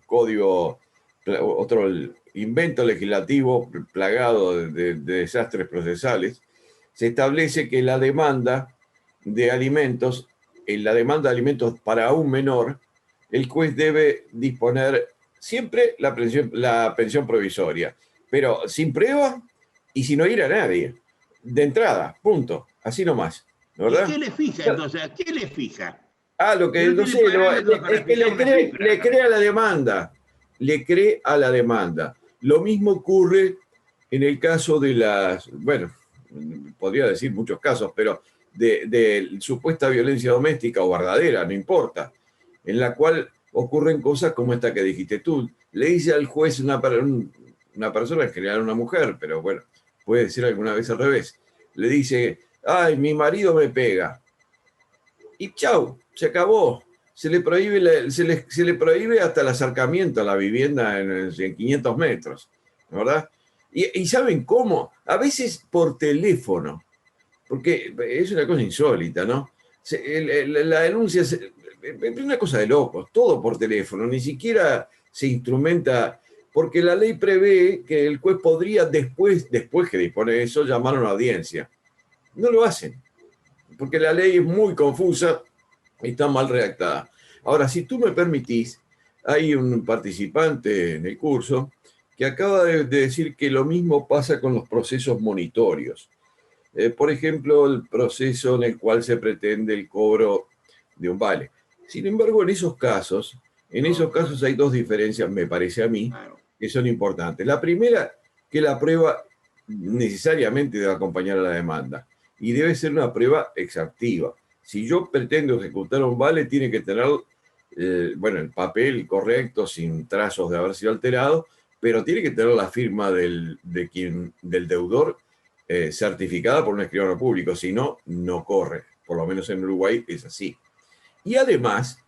código, otro invento legislativo plagado de desastres procesales, se establece que la demanda de alimentos, en la demanda de alimentos para un menor, el juez debe disponer siempre la pensión provisoria, pero sin prueba y sin oír a nadie. De entrada, punto. Así nomás, ¿Y ¿verdad? qué le fija entonces? ¿A qué le fija? Ah, lo Si que no no tiene sé, parámetros para es que fijar una cifra. le cree a la demanda. Le cree a la demanda. Lo mismo ocurre en el caso de las, bueno, podría decir muchos casos, pero de supuesta violencia doméstica o verdadera, no importa, en la cual ocurren cosas como esta que dijiste tú. Le dice al juez una persona, en general una mujer, pero bueno, puede ser alguna vez al revés, le dice, ay, mi marido me pega. Y chau, se acabó. Se le prohíbe hasta el acercamiento a la vivienda en 500 metros, ¿verdad? Y ¿saben cómo? A veces por teléfono, porque es una cosa insólita, ¿no? La denuncia es una cosa de locos, todo por teléfono, ni siquiera se instrumenta, porque la ley prevé que el juez podría después que dispone eso, llamar a una audiencia. No lo hacen, porque la ley es muy confusa y está mal redactada. Ahora, si tú me permitís, hay un participante en el curso que acaba de decir que lo mismo pasa con los procesos monitorios. Por ejemplo, el proceso en el cual se pretende el cobro de un vale. Sin embargo, en esos casos hay dos diferencias, me parece a mí, Claro. que son importantes. La primera, que la prueba necesariamente debe acompañar a la demanda y debe ser una prueba exhaustiva. Si yo pretendo ejecutar un vale, tiene que tener, bueno, el papel correcto, sin trazos de haber sido alterado, pero tiene que tener la firma del deudor certificada por un escribano público, si no, no corre. Por lo menos en Uruguay es así. Y además,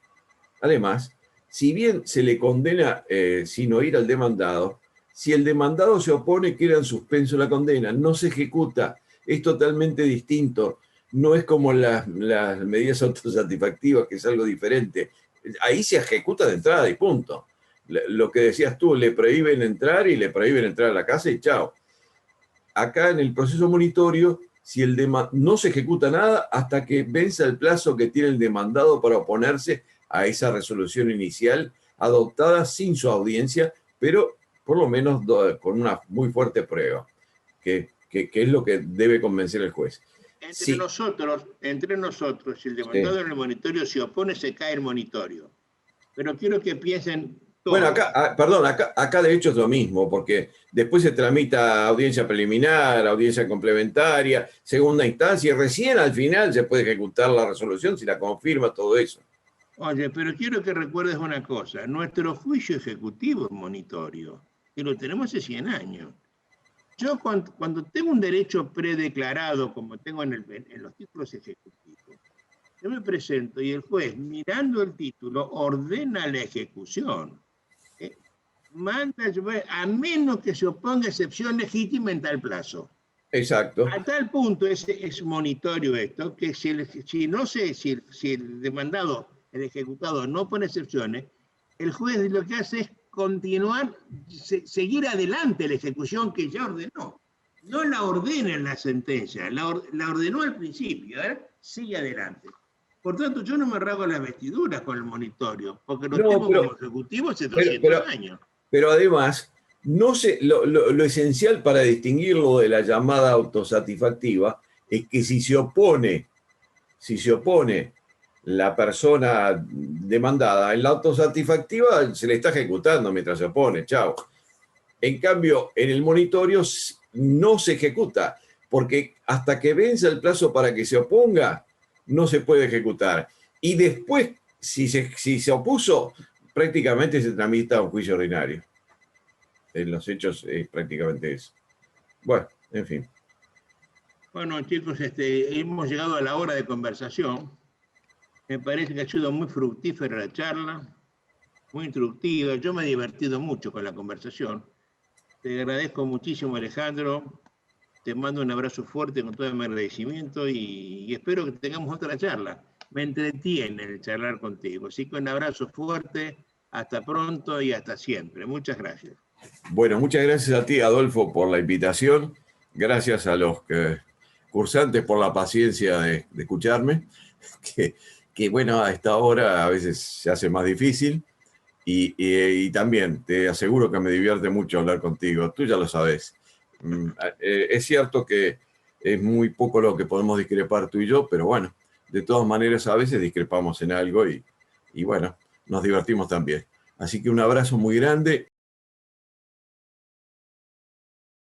si bien se le condena sin oír al demandado, si el demandado se opone, queda en suspenso la condena, no se ejecuta, es totalmente distinto. No es como las medidas autosatisfactivas, que es algo diferente. Ahí se ejecuta de entrada y punto. Lo que decías tú, le prohíben entrar y le prohíben entrar a la casa y chao. Acá en el proceso monitorio, si no se ejecuta nada hasta que venza el plazo que tiene el demandado para oponerse a esa resolución inicial adoptada sin su audiencia, pero por lo menos con una muy fuerte prueba, que es lo que debe convencer el juez. Entre nosotros, si el demandado en el monitorio se opone, se cae el monitorio. Pero quiero que piensen todos. Bueno, acá de hecho es lo mismo, porque después se tramita audiencia preliminar, audiencia complementaria, segunda instancia, y recién al final se puede ejecutar la resolución si la confirma todo eso. Oye, pero quiero que recuerdes una cosa. Nuestro juicio ejecutivo es monitorio, y lo tenemos hace 100 años. Yo cuando tengo un derecho predeclarado, como tengo en los títulos ejecutivos, yo me presento y el juez, mirando el título, ordena la ejecución. Manda, a menos que se oponga excepción legítima en tal plazo. Exacto. A tal punto es monitorio esto, que si el demandado, el ejecutado, no pone excepciones, el juez lo que hace es continuar, seguir adelante la ejecución que ya ordenó. No la ordena en la sentencia, la ordenó al principio, sigue adelante. Por tanto, yo no me rasgo las vestiduras con el monitorio, porque lo tengo como ejecutivo hace 200 años. Pero además, lo esencial para distinguirlo de la llamada autosatisfactiva es que si se opone la persona demandada, en la autosatisfactiva se le está ejecutando mientras se opone, chao. En cambio, en el monitorio no se ejecuta, porque hasta que vence el plazo para que se oponga, no se puede ejecutar. Y después, si se opuso, prácticamente se tramita un juicio ordinario. En los hechos es prácticamente eso. Bueno, en fin. Bueno, chicos, hemos llegado a la hora de conversación. Me parece que ha sido muy fructífera la charla, muy instructiva. Yo me he divertido mucho con la conversación. Te agradezco muchísimo, Alejandro. Te mando un abrazo fuerte con todo mi agradecimiento y espero que tengamos otra charla. Me entretiene el charlar contigo. Así que un abrazo fuerte, hasta pronto y hasta siempre. Muchas gracias. Bueno, muchas gracias a ti, Adolfo, por la invitación. Gracias a los cursantes por la paciencia de escucharme. Que bueno, a esta hora a veces se hace más difícil. Y también te aseguro que me divierte mucho hablar contigo. Tú ya lo sabes. Es cierto que es muy poco lo que podemos discrepar tú y yo, pero bueno, de todas maneras a veces discrepamos en algo y bueno, nos divertimos también. Así que un abrazo muy grande